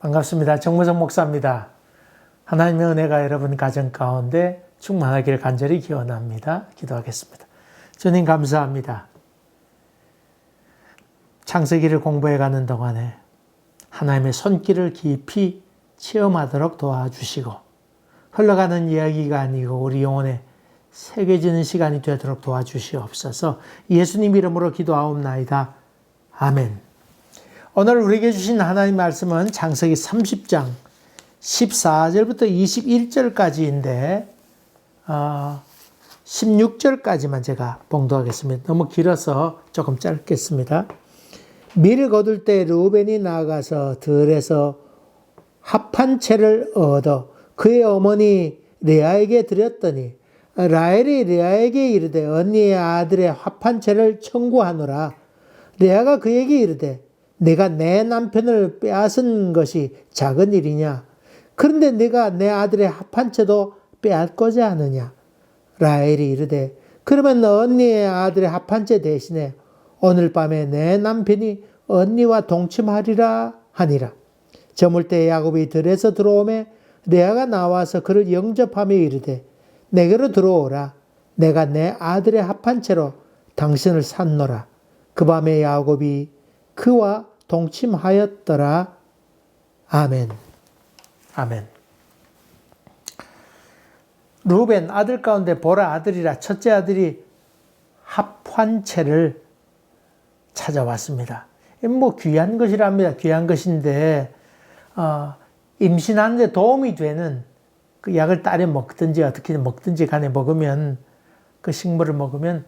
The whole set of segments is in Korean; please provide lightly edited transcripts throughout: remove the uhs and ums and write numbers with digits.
반갑습니다. 정무성 목사입니다. 하나님의 은혜가 여러분 가정 가운데 충만하기를 간절히 기원합니다. 기도하겠습니다. 주님 감사합니다. 창세기를 공부해 가는 동안에 하나님의 손길을 깊이 체험하도록 도와주시고 흘러가는 이야기가 아니고 우리 영혼에 새겨지는 시간이 되도록 도와주시옵소서. 예수님 이름으로 기도하옵나이다. 아멘. 오늘 우리에게 주신 하나님 말씀은 창세기 30장 14절부터 21절까지인데 16절까지만 제가 봉독하겠습니다. 너무 길어서 조금 짧겠습니다. 밀을 거둘 때 르우벤이 나아가서 들에서 합한 채를 얻어 그의 어머니 레아에게 드렸더니 라헬이 레아에게 이르되 언니의 아들의 합한 채를 청구하노라. 레아가 그에게 이르되 내가 내 남편을 빼앗은 것이 작은 일이냐? 그런데 내가 내 아들의 합한 채도 빼앗고자 하느냐? 라헬이 이르되 그러면 언니의 아들의 합한 채 대신에 오늘 밤에 내 남편이 언니와 동침하리라 하니라. 저물 때 야곱이 들에서 들어오매 레아가 나와서 그를 영접하며 이르되 내게로 들어오라. 내가 내 아들의 합한 채로 당신을 샀노라. 그 밤에 야곱이 그와 동침하였더라. 아멘. 아멘. 르우벤 아들 가운데 보라 아들이라 첫째 아들이 합한 채를 찾아왔습니다. 뭐 귀한 것이랍니다. 귀한 것인데 임신하는데 도움이 되는 그 약을 따려 먹든지 어떻게 먹든지 간에 먹으면 그 식물을 먹으면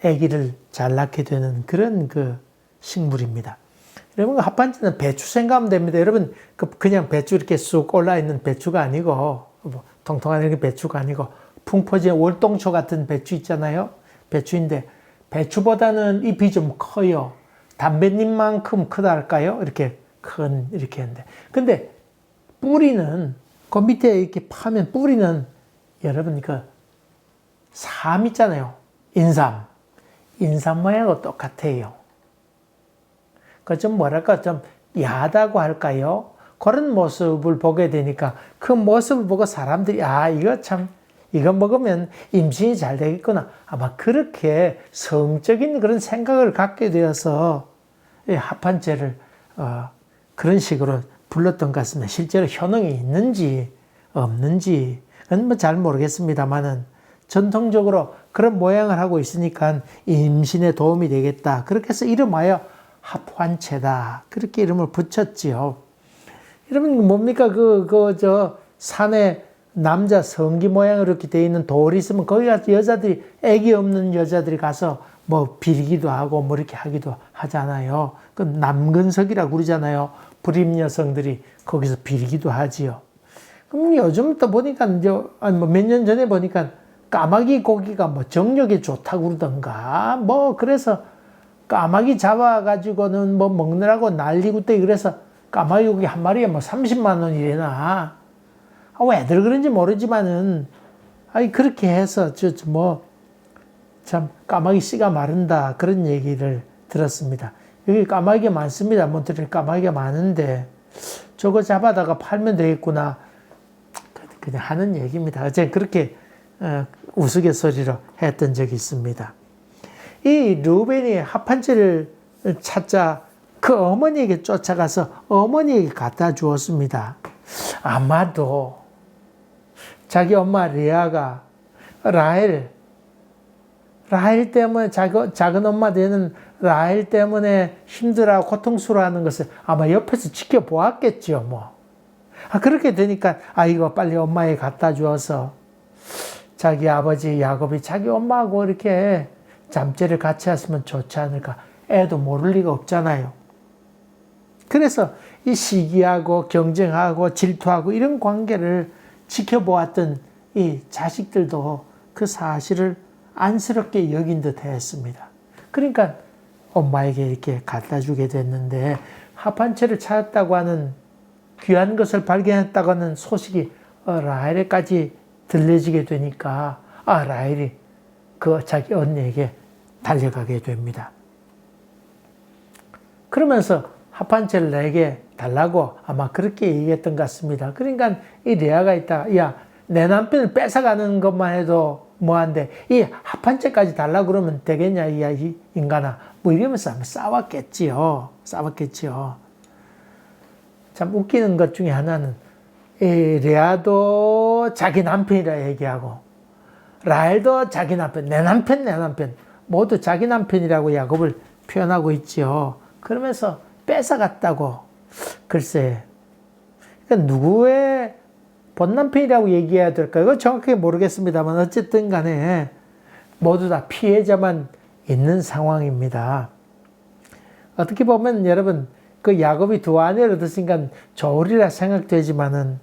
아기를 잘 낳게 되는 그런 그 식물입니다. 여러분 합판지는 배추 생각하면 됩니다. 여러분 그냥 배추 이렇게 쑥 올라 있는 배추가 아니고 뭐 통통한 이렇게 배추가 아니고 풍포지의 월동초 같은 배추 있잖아요. 배추인데 배추보다는 잎이 좀 커요. 담배잎만큼 크다 할까요? 이렇게 큰 이렇게 했는데 근데 뿌리는 그 밑에 이렇게 파면 뿌리는 여러분 그 삶 있잖아요. 인삼 모양하고 똑같아요. 그 좀 뭐랄까 좀 야하다고 할까요? 그런 모습을 보게 되니까 그 모습을 보고 사람들이 이거 먹으면 임신이 잘 되겠구나. 아마 그렇게 성적인 그런 생각을 갖게 되어서 합한채를 그런 식으로 불렀던 것 같습니다. 실제로 효능이 있는지 없는지 그건 뭐 잘 모르겠습니다만은 전통적으로 그런 모양을 하고 있으니까 임신에 도움이 되겠다. 그렇게 해서 이름하여 합환채다. 그렇게 이름을 붙였지요. 여러분 뭡니까 산에 남자 성기 모양으로 이렇게 되어 있는 돌이 있으면 거기 가서 여자들이 애기 없는 여자들이 가서 뭐 빌기도 하고 뭐 이렇게 하기도 하잖아요. 그 남근석이라고 그러잖아요. 불임 여성들이 거기서 빌기도 하지요. 그럼 요즘 또 보니까 몇 년 전에 보니까 까마귀 고기가 뭐 정력에 좋다고 그러던가 뭐 그래서 까마귀 잡아가지고는 뭐 먹느라고 난리고 때 그래서 까마귀 고기 한 마리에 뭐 30만 원이래나. 왜들 그런지 모르지만은 그렇게 해서 참 까마귀 씨가 마른다 그런 얘기를 들었습니다. 여기 까마귀가 많습니다. 몬트리올 까마귀가 많은데 저거 잡아다가 팔면 되겠구나 그냥 하는 얘기입니다. 어제 그렇게 우스갯소리로 했던 적이 있습니다. 이 르우벤이 합한채를 찾자 그 어머니에게 쫓아가서 어머니에게 갖다 주었습니다. 아마도 자기 엄마 레아가 라헬 때문에 작은 엄마 되는 라헬 때문에 힘들어하고 고통스러워하는 것을 아마 옆에서 지켜보았겠죠. 그렇게 되니까 이거 빨리 엄마에 갖다 주어서 자기 아버지 야곱이 자기 엄마하고 이렇게 잠자리를 같이 했으면 좋지 않을까. 애도 모를 리가 없잖아요. 그래서 이 시기하고 경쟁하고 질투하고 이런 관계를 지켜보았던 이 자식들도 그 사실을 안쓰럽게 여긴 듯 했습니다. 그러니까 엄마에게 이렇게 갖다 주게 됐는데 합한채를 찾았다고 하는 귀한 것을 발견했다고 하는 소식이 라헬에까지 들려지게 되니까 라헬이 그 자기 언니에게 달려가게 됩니다. 그러면서 합한채를 내게 달라고 아마 그렇게 얘기했던 것 같습니다. 그러니까 이 레아가 있다가 야, 내 남편을 뺏어가는 것만 해도 뭐한데 이 합한채까지 달라고 그러면 되겠냐 이 인간아. 뭐 이러면서 아마 싸웠겠지요. 참 웃기는 것 중에 하나는 이 레아도 자기 남편이라 얘기하고 라헬도 자기 남편, 내 남편 모두 자기 남편이라고 야곱을 표현하고 있지요. 그러면서 뺏어갔다고. 글쎄, 그러니까 누구의 본남편이라고 얘기해야 될까요? 이거 정확하게 모르겠습니다만 어쨌든 간에 모두 다 피해자만 있는 상황입니다. 어떻게 보면 여러분 그 야곱이 두 아내를 얻었으니까 좋으리라 생각되지만은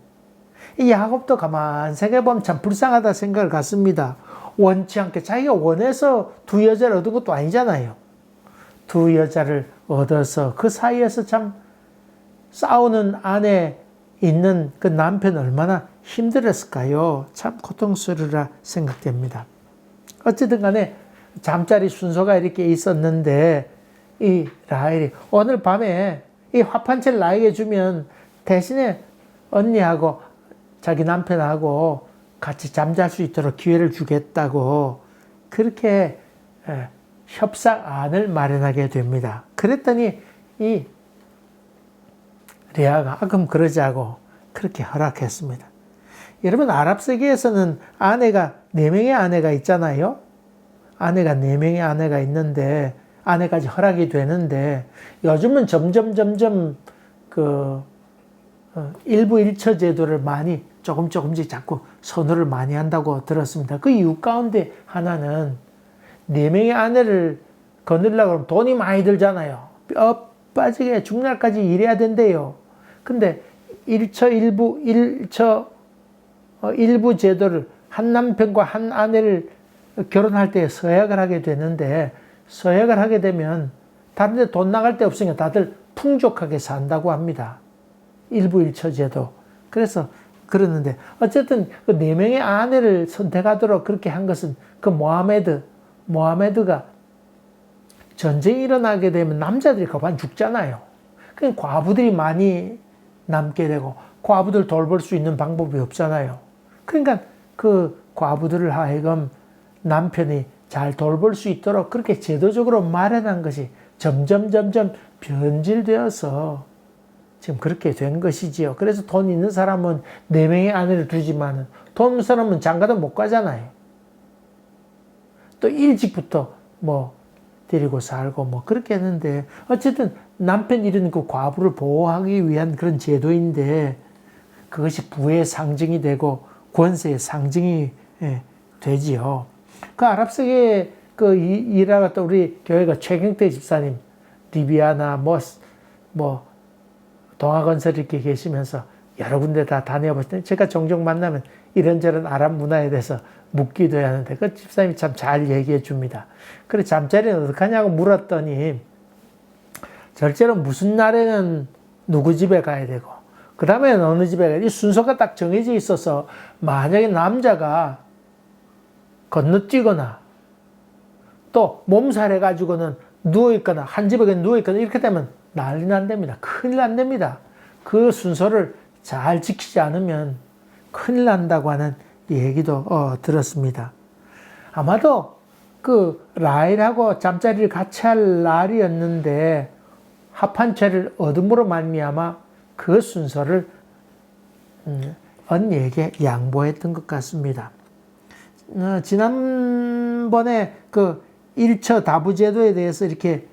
이 야곱도 가만 생각해보면 참 불쌍하다 생각을 갖습니다. 원치 않게 자기가 원해서 두 여자를 얻은 것도 아니잖아요. 두 여자를 얻어서 그 사이에서 참 싸우는 안에 있는 그 남편 얼마나 힘들었을까요? 참 고통스러우라 생각됩니다. 어쨌든 간에 잠자리 순서가 이렇게 있었는데 이 라헬이 오늘 밤에 이 화판채를 나에게 주면 대신에 언니하고 자기 남편하고 같이 잠잘 수 있도록 기회를 주겠다고 그렇게 협상안을 마련하게 됩니다. 그랬더니 이 레아가 그럼 그러자고 그렇게 허락했습니다. 여러분 아랍 세계에서는 아내가 4명의 아내가 있잖아요. 아내가 4명의 아내가 있는데 아내까지 허락이 되는데 요즘은 점점 그 일부 일처 제도를 많이 조금씩 자꾸 선호를 많이 한다고 들었습니다. 그 이유 가운데 하나는 4명의 아내를 거느리려고 하면 돈이 많이 들잖아요. 뼈 빠지게 죽날까지 일해야 된대요. 근데 일부 제도를 한 남편과 한 아내를 결혼할 때 서약을 하게 되는데 서약을 하게 되면 다른 데 돈 나갈 데 없으니까 다들 풍족하게 산다고 합니다. 일부 일처 제도. 그래서 그러는데 어쨌든 그 4명의 아내를 선택하도록 그렇게 한 것은 그 모하메드가 전쟁이 일어나게 되면 남자들이 거반 죽잖아요. 그러니까 과부들이 많이 남게 되고 과부들 돌볼 수 있는 방법이 없잖아요. 그러니까 그 과부들을 하여금 남편이 잘 돌볼 수 있도록 그렇게 제도적으로 마련한 것이 점점 변질되어서 지금 그렇게 된 것이지요. 그래서 돈 있는 사람은 4명의 아내를 두지만 돈 없는 사람은 장가도 못 가잖아요. 또 일찍부터 뭐 데리고 살고 뭐 그렇게 했는데 어쨌든 남편 잃은 그 과부를 보호하기 위한 그런 제도인데 그것이 부의 상징이 되고 권세의 상징이 되지요. 그 아랍 세계 그 일하러 또 우리 교회가 최경태 집사님 리비아나 뭐 동아건설 이렇게 계시면서 여러 군데 다 다녀봤을 때 제가 종종 만나면 이런저런 아랍 문화에 대해서 묻기도 하는데 그 집사님이 참 잘 얘기해 줍니다. 그래 잠자리는 어떻게 하냐고 물었더니 절대로 무슨 날에는 누구 집에 가야 되고 그 다음에는 어느 집에 가야 되고 이 순서가 딱 정해져 있어서 만약에 남자가 건너뛰거나 또 몸살해가지고는 누워있거나 한 집에 누워있거나 이렇게 되면 난리 난답니다. 큰일 난답니다. 그 순서를 잘 지키지 않으면 큰일 난다고 하는 얘기도 들었습니다. 아마도 그 라헬하고 잠자리를 같이 할 날이었는데 합한채를 얻음으로 말미암아 그 순서를 언니에게 양보했던 것 같습니다. 지난번에 그 일처 다부제도에 대해서 이렇게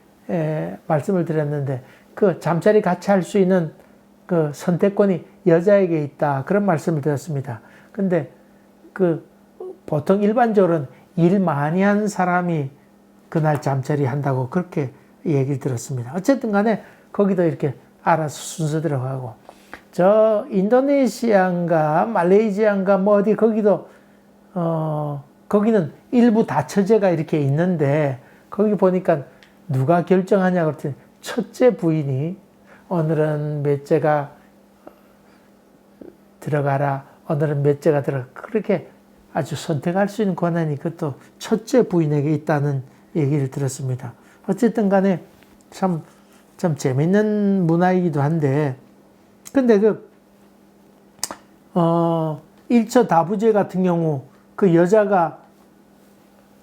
말씀을 드렸는데 그 잠자리 같이 할 수 있는 그 선택권이 여자에게 있다 그런 말씀을 드렸습니다. 근데 그 보통 일반적으로는 일 많이 한 사람이 그날 잠자리 한다고 그렇게 얘기를 들었습니다. 어쨌든 간에 거기도 이렇게 알아서 순서 들어가고 저 인도네시아인가 말레이시아인가 뭐 어디 거기도 거기는 일부 다처제가 이렇게 있는데 거기 보니까 누가 결정하냐고 그랬더니 첫째 부인이 오늘은 몇째가 들어가라 오늘은 몇째가 들어가 그렇게 아주 선택할 수 있는 권한이 그것도 첫째 부인에게 있다는 얘기를 들었습니다. 어쨌든 간에 참 좀 재밌는 문화이기도 한데, 근데 일처 다부제 같은 경우 그 여자가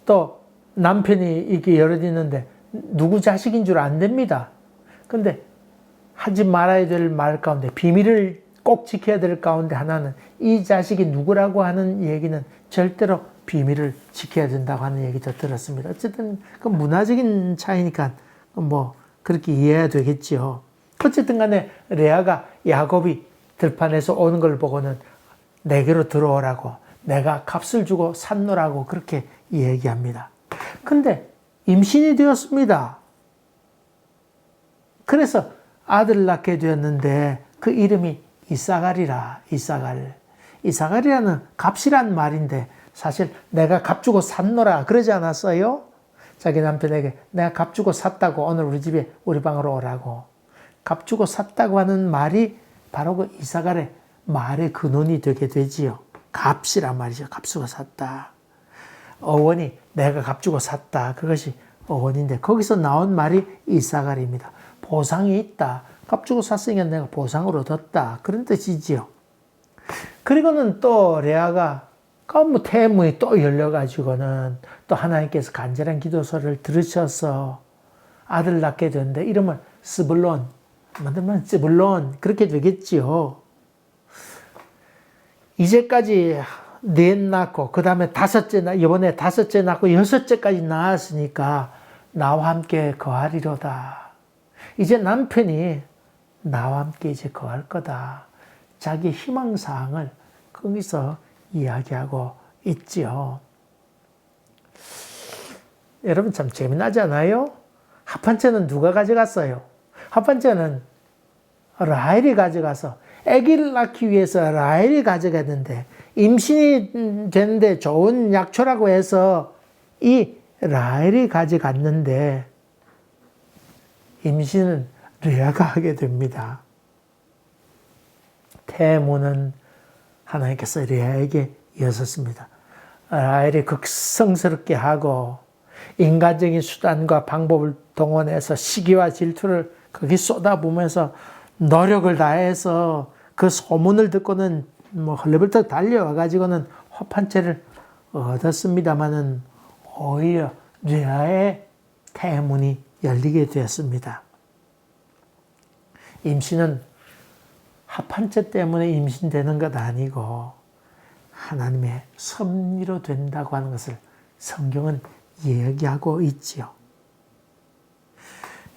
또 남편이 이렇게 여럿 있는데 누구 자식인 줄 안 됩니다. 근데 하지 말아야 될 말 가운데, 비밀을 꼭 지켜야 될 가운데 하나는 이 자식이 누구라고 하는 얘기는 절대로 비밀을 지켜야 된다고 하는 얘기도 들었습니다. 어쨌든 그 문화적인 차이니까 뭐 그렇게 이해해야 되겠지요. 어쨌든 간에 레아가 야곱이 들판에서 오는 걸 보고는 내게로 들어오라고, 내가 값을 주고 샀노라고 그렇게 얘기합니다. 근데 임신이 되었습니다. 그래서 아들을 낳게 되었는데 그 이름이 이사갈이라. 이사갈이라는 값이란 말인데 사실 내가 값 주고 샀노라 그러지 않았어요? 자기 남편에게 내가 값 주고 샀다고, 오늘 우리 집에 우리 방으로 오라고. 값 주고 샀다고 하는 말이 바로 그 이사갈의 말의 근원이 되게 되지요. 값이란 말이죠. 값 주고 샀다. 어원이 내가 값 주고 샀다. 그것이 어원인데 거기서 나온 말이 이사갈입니다. 보상이 있다. 값 주고 샀으니까 내가 보상을 얻었다. 그런 뜻이지요. 그리고는 또 레아가 뭐 태문이 또 열려가지고는 또 하나님께서 간절한 기도소를 들으셔서 아들 낳게 되는데 이름을 스불론, 만들면 스불론 그렇게 되겠지요. 이제까지 넷 낳고 그 다음에 이번에 다섯째 낳고 여섯째까지 낳았으니까 나와 함께 거하리로다. 이제 남편이 나와 함께 이제 거할 거다. 자기 희망사항을 거기서 이야기하고 있지요. 여러분 참 재미나지 않아요? 합판째는 누가 가져갔어요? 합판째는 라헬이 가져가서 아기를 낳기 위해서 라헬이 가져갔는데, 임신이 되는데 좋은 약초라고 해서 이 라헬이 가져갔는데 임신은 레아가 하게 됩니다. 태무는 하나님께서 레아에게 여섰습니다. 라헬이 극성스럽게 하고 인간적인 수단과 방법을 동원해서 시기와 질투를 거기 쏟아부으면서 노력을 다해서 그 소문을 듣고는 뭐 헐레벌떡 달려와가지고는 화판채를 얻었습니다마는 오히려 레아의 태문이 열리게 되었습니다. 임신은 합판체 때문에 임신되는 것 아니고 하나님의 섭리로 된다고 하는 것을 성경은 이야기하고 있지요.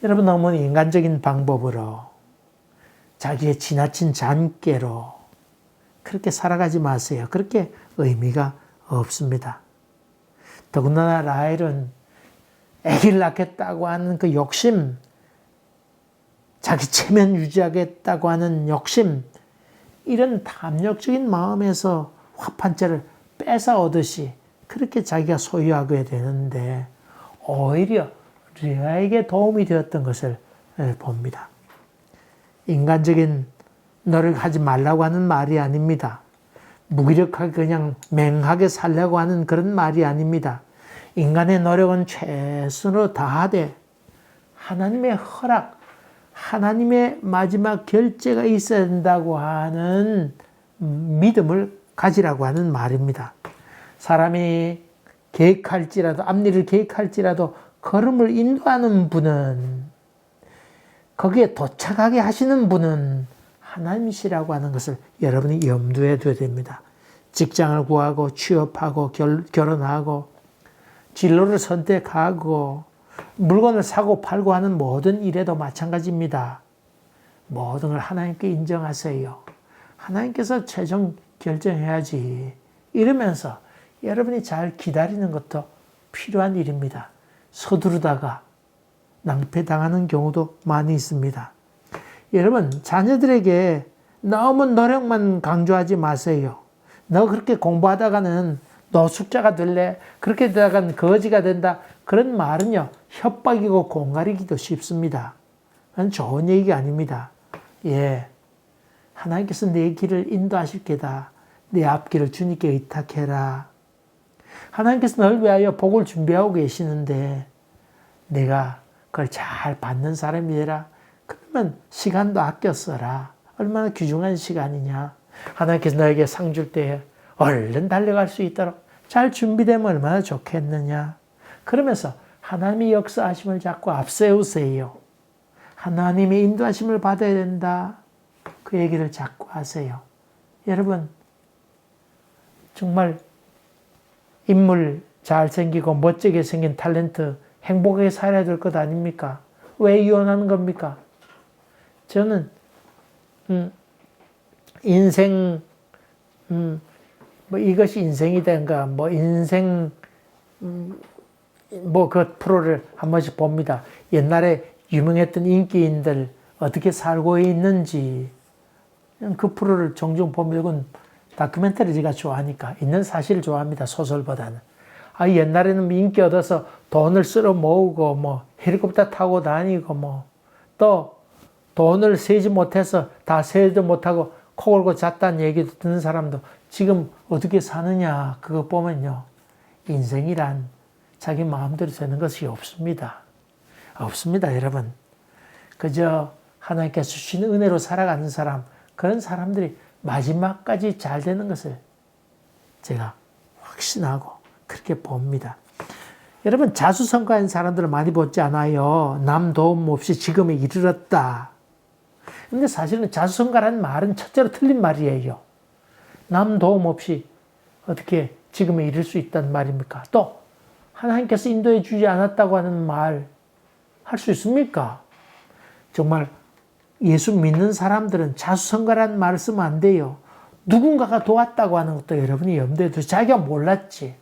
여러분 너무 인간적인 방법으로 자기의 지나친 잔꾀로 그렇게 살아가지 마세요. 그렇게 의미가 없습니다. 더군다나 라헬은 아기를 낳겠다고 하는 그 욕심, 자기 체면 유지하겠다고 하는 욕심, 이런 탐욕적인 마음에서 화판째를 뺏어 오듯이 그렇게 자기가 소유하게 되는데 오히려 레아에게 도움이 되었던 것을 봅니다. 인간적인 노력하지 말라고 하는 말이 아닙니다. 무기력하게 그냥 맹하게 살려고 하는 그런 말이 아닙니다. 인간의 노력은 최선으로 다하되 하나님의 허락, 하나님의 마지막 결제가 있어야 된다고 하는 믿음을 가지라고 하는 말입니다. 사람이 계획할지라도, 앞일을 계획할지라도 걸음을 인도하는 분은, 거기에 도착하게 하시는 분은 하나님이시라고 하는 것을 여러분이 염두에 둬야 됩니다. 직장을 구하고 취업하고 결혼하고 진로를 선택하고 물건을 사고 팔고 하는 모든 일에도 마찬가지입니다. 모든 걸 하나님께 인정하세요. 하나님께서 최종 결정해야지. 이러면서 여러분이 잘 기다리는 것도 필요한 일입니다. 서두르다가 낭패당하는 경우도 많이 있습니다. 여러분, 자녀들에게 너무 노력만 강조하지 마세요. 너 그렇게 공부하다가는 노숙자가 될래? 그렇게 되다가는 거지가 된다. 그런 말은요, 협박이고 공갈이기도 쉽습니다. 그건 좋은 얘기가 아닙니다. 예, 하나님께서 내 길을 인도하실 게다. 내 앞길을 주님께 의탁해라. 하나님께서 널 위하여 복을 준비하고 계시는데 내가 그걸 잘 받는 사람이 되라. 그러면 시간도 아껴 써라. 얼마나 귀중한 시간이냐. 하나님께서 너에게 상 줄 때에 얼른 달려갈 수 있도록 잘 준비되면 얼마나 좋겠느냐. 그러면서 하나님의 역사하심을 자꾸 앞세우세요. 하나님의 인도하심을 받아야 된다. 그 얘기를 자꾸 하세요. 여러분, 정말 인물 잘생기고 멋지게 생긴 탤런트 행복하게 살아야 될 것 아닙니까? 왜 이혼하는 겁니까? 저는 인생 뭐 이것이 인생이 된가 뭐 인생 뭐 그 프로를 한 번씩 봅니다. 옛날에 유명했던 인기인들 어떻게 살고 있는지 그 프로를 종종 보면 이건 다큐멘터리 제가 좋아하니까 있는 사실을 좋아합니다. 소설보다는. 아, 옛날에는 인기 얻어서 돈을 쓸어 모으고 뭐 헬리콥터 타고 다니고 뭐 또 돈을 세지 못해서 다 세지도 못하고 코 골고 잤다는 얘기도 듣는 사람도 지금 어떻게 사느냐 그거 보면요. 인생이란 자기 마음대로 되는 것이 없습니다. 없습니다, 여러분. 그저 하나님께서 주시는 은혜로 살아가는 사람, 그런 사람들이 마지막까지 잘 되는 것을 제가 확신하고 그렇게 봅니다. 여러분, 자수성가한 사람들을 많이 보지 않아요. 남 도움 없이 지금에 이르렀다. 근데 사실은 자수성가라는 말은 첫째로 틀린 말이에요. 남 도움 없이 어떻게 지금에 이를 수 있다는 말입니까? 또 하나님께서 인도해 주지 않았다고 하는 말 할 수 있습니까? 정말 예수 믿는 사람들은 자수성가라는 말을 쓰면 안 돼요. 누군가가 도왔다고 하는 것도 여러분이 염두에 두세요. 자기가 몰랐지.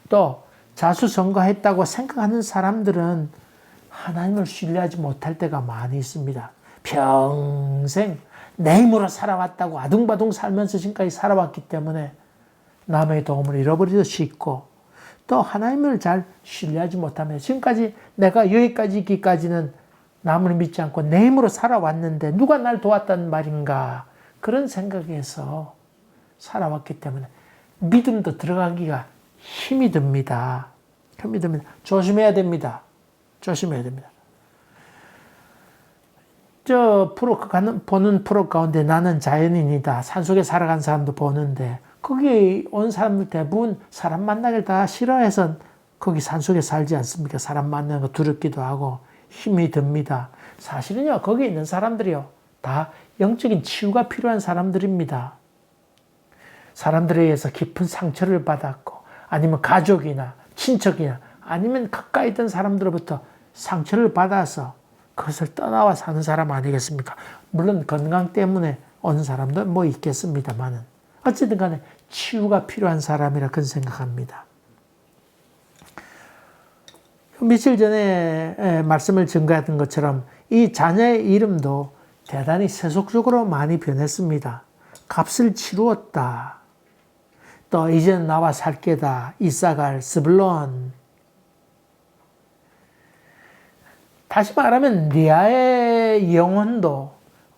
또 자수성가했다고 생각하는 사람들은 하나님을 신뢰하지 못할 때가 많이 있습니다. 평생 내 힘으로 살아왔다고 아둥바둥 살면서 지금까지 살아왔기 때문에 남의 도움을 잃어버리기도 쉽고 또 하나님을 잘 신뢰하지 못하면 지금까지 내가 여기까지 있기까지는 남을 믿지 않고 내 힘으로 살아왔는데 누가 날 도왔다는 말인가 그런 생각에서 살아왔기 때문에 믿음도 들어가기가 힘이 듭니다. 힘이 듭니다. 조심해야 됩니다. 조심해야 됩니다. 저 보는 프로 가운데 나는 자연인이다. 산속에 살아간 사람도 보는데 거기 온 사람들 대부분 사람 만나기를 다 싫어해서 거기 산속에 살지 않습니까? 사람 만나는 거 두렵기도 하고 힘이 듭니다. 사실은요, 거기 있는 사람들이요, 다 영적인 치유가 필요한 사람들입니다. 사람들에 의해서 깊은 상처를 받았고, 아니면 가족이나 친척이나, 아니면 가까이 있던 사람들로부터 상처를 받아서 그것을 떠나와 사는 사람 아니겠습니까? 물론 건강 때문에 온 사람도 뭐 있겠습니다만은. 어쨌든 간에 치유가 필요한 사람이라 그런 생각합니다. 며칠 전에 말씀을 증거했던 것처럼 이 자녀의 이름도 대단히 세속적으로 많이 변했습니다. 값을 치루었다. 또 이제는 나와 살 게다. 이사갈, 스불론. 다시 말하면 리아의 영혼도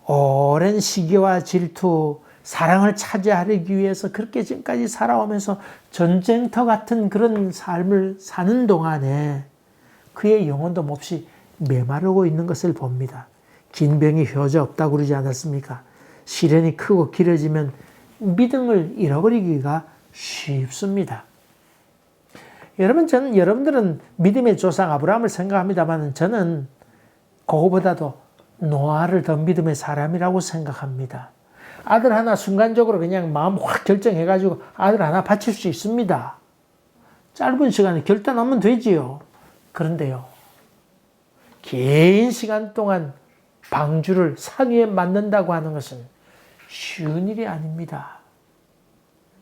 오랜 시기와 질투, 사랑을 차지하기 위해서 그렇게 지금까지 살아오면서 전쟁터 같은 그런 삶을 사는 동안에 그의 영혼도 몹시 메마르고 있는 것을 봅니다. 긴 병이 효자 없다고 그러지 않았습니까? 시련이 크고 길어지면 믿음을 잃어버리기가 쉽습니다. 여러분, 저는 여러분들은 믿음의 조상 아브라함을 생각합니다만 저는 그거보다도 노아를 더 믿음의 사람이라고 생각합니다. 아들 하나 순간적으로 그냥 마음 확 결정해가지고 아들 하나 바칠 수 있습니다. 짧은 시간에 결단하면 되지요. 그런데요, 긴 시간 동안 방주를 산 위에 만든다고 하는 것은 쉬운 일이 아닙니다.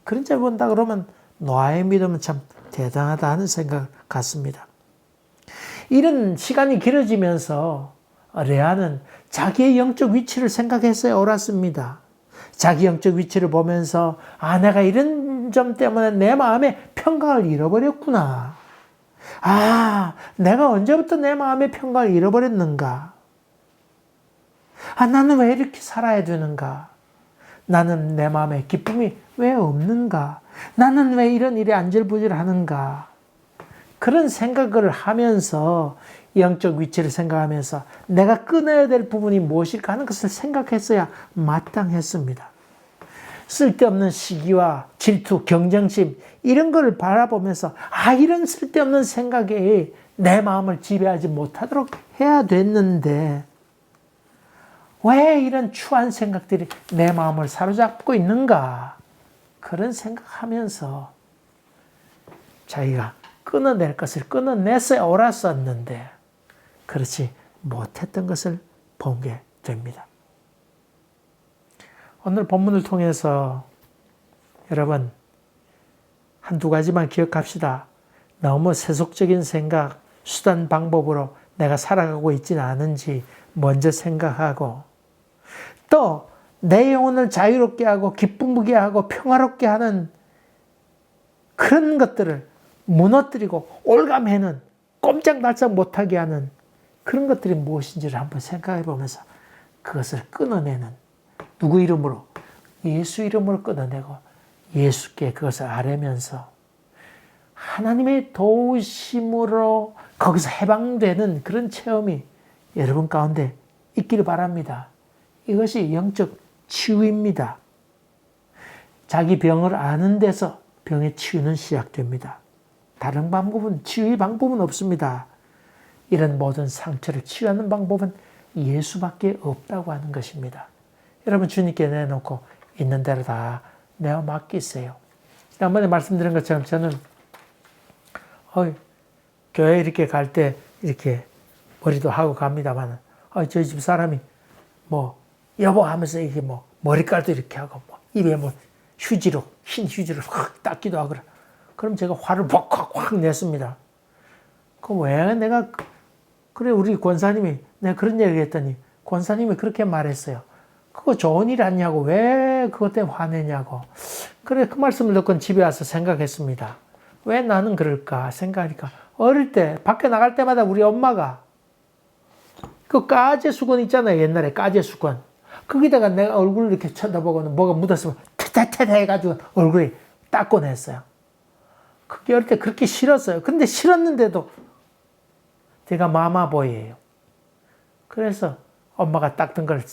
그런 점 본다 그러면 노아의 믿음은 참 대단하다 하는 생각 같습니다. 이런 시간이 길어지면서 레아는 자기의 영적 위치를 생각해서 옳았습니다. 자기 영적 위치를 보면서 내가 이런 점 때문에 내 마음의 평강을 잃어버렸구나. 내가 언제부터 내 마음의 평강을 잃어버렸는가? 나는 왜 이렇게 살아야 되는가? 나는 내 마음에 기쁨이 왜 없는가? 나는 왜 이런 일에 안절부절하는가? 그런 생각을 하면서 영적 위치를 생각하면서 내가 끊어야 될 부분이 무엇일까 하는 것을 생각했어야 마땅했습니다. 쓸데없는 시기와 질투, 경쟁심 이런 걸 바라보면서 이런 쓸데없는 생각에 내 마음을 지배하지 못하도록 해야 됐는데 왜 이런 추한 생각들이 내 마음을 사로잡고 있는가? 그런 생각하면서 자기가 끊어낼 것을 끊어냈어야 옳았었는데 그렇지 못했던 것을 보게 됩니다. 오늘 본문을 통해서 여러분 한두 가지만 기억합시다. 너무 세속적인 생각, 수단, 방법으로 내가 살아가고 있지는 않은지 먼저 생각하고 또 내 영혼을 자유롭게 하고 기쁨게 하고 평화롭게 하는 그런 것들을 무너뜨리고 올감해는 꼼짝달싹 못하게 하는 그런 것들이 무엇인지를 한번 생각해 보면서 그것을 끊어내는 누구 이름으로? 예수 이름으로 끊어내고 예수께 그것을 아뢰면서 하나님의 도우심으로 거기서 해방되는 그런 체험이 여러분 가운데 있기를 바랍니다. 이것이 영적 치유입니다. 자기 병을 아는 데서 병의 치유는 시작됩니다. 다른 방법은, 치유의 방법은 없습니다. 이런 모든 상처를 치유하는 방법은 예수밖에 없다고 하는 것입니다. 여러분 주님께 내놓고 있는 대로 다 내어 맡기세요. 지난번에 말씀드린 것처럼 저는 교회 이렇게 갈 때 이렇게 머리도 하고 갑니다만 저희 집 사람이 여보 하면서 이게 머리깔도 이렇게 하고 입에 휴지로 흰 휴지로 확 닦기도 하고 그럼 제가 화를 확 냈습니다. 왜 내가 그래 우리 권사님이 내가 그런 얘기를 했더니 권사님이 그렇게 말했어요. 그거 좋은 일 아니냐고 왜 그것 때문에 화내냐고. 그래 그 말씀을 듣고 집에 와서 생각했습니다. 왜 나는 그럴까 생각하니까 어릴 때 밖에 나갈 때마다 우리 엄마가 그 가재 수건 있잖아요. 옛날에 가재 수건. 거기다가 내가 얼굴을 이렇게 쳐다보고는 뭐가 묻었으면 태태태 해가지고 얼굴에 닦고 냈어요. 그게 어릴 때 그렇게 싫었어요. 근데 싫었는데도 제가 마마보이예요. 그래서 엄마가 닦던 걸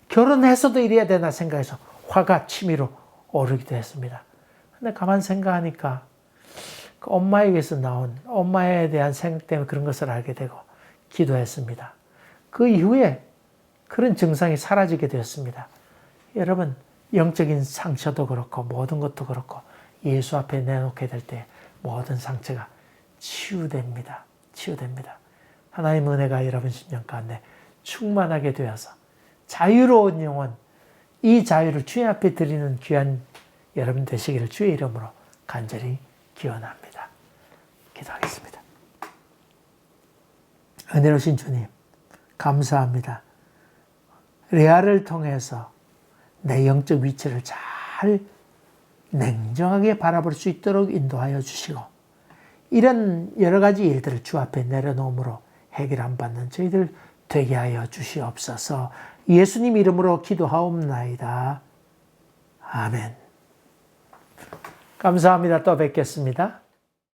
결혼해서도 이래야 되나 생각해서 화가 치밀어 오르기도 했습니다. 근데 가만 생각하니까 그 엄마에게서 나온 엄마에 대한 생각 때문에 그런 것을 알게 되고 기도했습니다. 그 이후에 그런 증상이 사라지게 되었습니다. 여러분 영적인 상처도 그렇고 모든 것도 그렇고 예수 앞에 내놓게 될 때 모든 상처가 치유됩니다. 치유됩니다. 하나님의 은혜가 여러분 심령 가운데 충만하게 되어서 자유로운 영혼, 이 자유를 주의 앞에 드리는 귀한 여러분 되시기를 주의 이름으로 간절히 기원합니다. 기도하겠습니다. 은혜로우신 주님, 감사합니다. 레아를 통해서 내 영적 위치를 잘 냉정하게 바라볼 수 있도록 인도하여 주시고 이런 여러 가지 일들을 주 앞에 내려놓음으로 해결 안 받는 저희들 되게 하여 주시옵소서. 예수님 이름으로 기도하옵나이다. 아멘. 감사합니다. 또 뵙겠습니다.